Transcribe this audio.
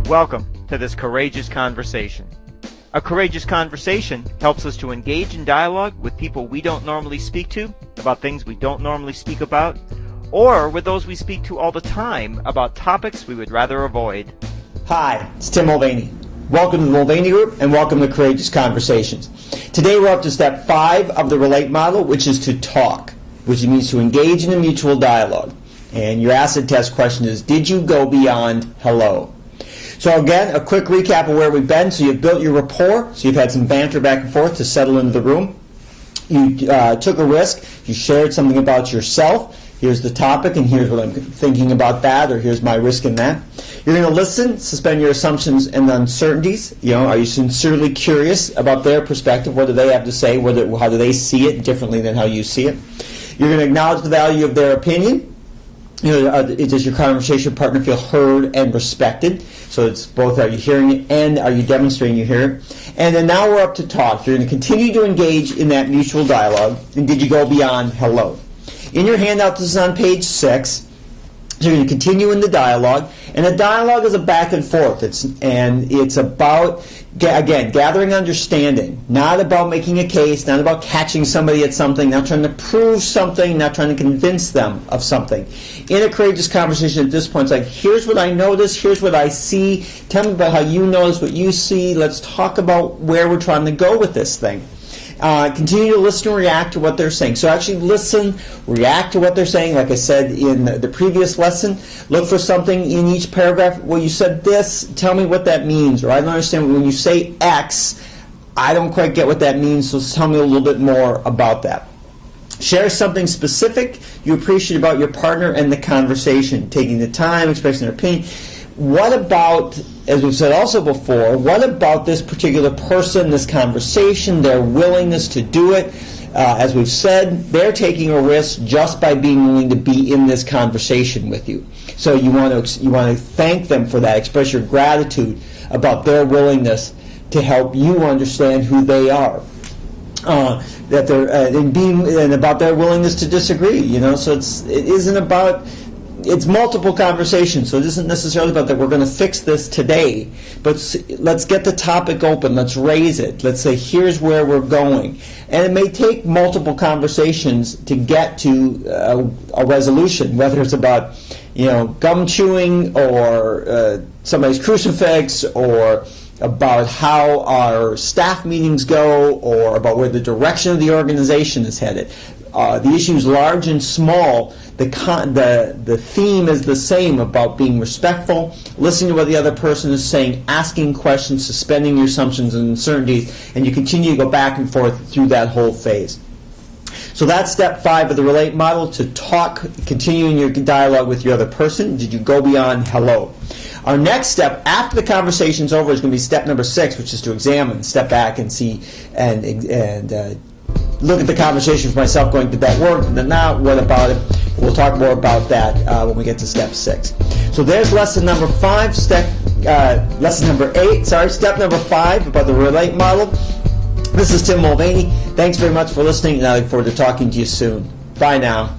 Welcome to this courageous conversation. A courageous conversation helps us to engage in dialogue with people we don't normally speak to, about things we don't normally speak about, or with those we speak to all the time about topics we would rather avoid. Hi, it's Tim Mulvaney. Welcome to the Mulvaney Group and welcome to Courageous Conversations. Today we're up to step 5 of the Relate model, which is to talk, which means to engage in a mutual dialogue. And your acid test question is, did you go beyond hello? So again, a quick recap of where we've been. So you've built your rapport, so you've had some banter back and forth to settle into the room. You took a risk, you shared something about yourself. Here's the topic, and here's what I'm thinking about that, or here's my risk in that. You're going to listen, suspend your assumptions and uncertainties. Are you sincerely curious about their perspective? What do they have to say? How do they see it differently than how you see it? You're going to acknowledge the value of their opinion. Does your conversation partner feel heard and respected? So it's both, are you hearing it and are you demonstrating you hear it? And then now we're up to talk. You're going to continue to engage in that mutual dialogue. And did you go beyond hello? In your handout, this is on page 6. So you're going to continue in the dialogue. And the dialogue is a back and forth. It's about, again, gathering understanding. Not about making a case, not about catching somebody at something, not trying to prove something, not trying to convince them of something. In a courageous conversation at this point, it's like, here's what I notice, here's what I see. Tell me about how you notice what you see. Let's talk about where we're trying to go with this thing. Continue to listen and react to what they're saying. So actually listen, react to what they're saying. Like I said in the previous lesson, look for something in each paragraph. Well, you said this, tell me what that means. Or I don't understand when you say X, I don't quite get what that means, so tell me a little bit more about that. Share something specific you appreciate about your partner and the conversation, taking the time, expressing their opinion. What about, as we've said also before, what about this particular person, this conversation, their willingness to do it? As we've said, they're taking a risk just by being willing to be in this conversation with you. So you want to thank them for that, express your gratitude about their willingness to help you understand who they are. That they're and about their willingness to disagree. So it isn't about. It's multiple conversations, so it isn't necessarily about that we're going to fix this today, but let's get the topic open, let's raise it, let's say here's where we're going. And it may take multiple conversations to get to a resolution, whether it's about gum chewing or somebody's crucifix, or about how our staff meetings go, or about where the direction of the organization is headed. The issues large and small, the theme is the same about being respectful, listening to what the other person is saying, asking questions, suspending your assumptions and uncertainties, and you continue to go back and forth through that whole phase. So that's step 5 of the Relate model, to talk, continuing your dialogue with your other person. Did you go beyond hello? Our next step after the conversation's over is going to be step number 6, which is to examine, step back and see and look at the conversation for myself going, did that work? Did that not? What about it? We'll talk more about that when we get to step 6. So there's lesson number 5, step number 8, step number 5 about the Relate model. This is Tim Mulvaney. Thanks very much for listening, and I look forward to talking to you soon. Bye now.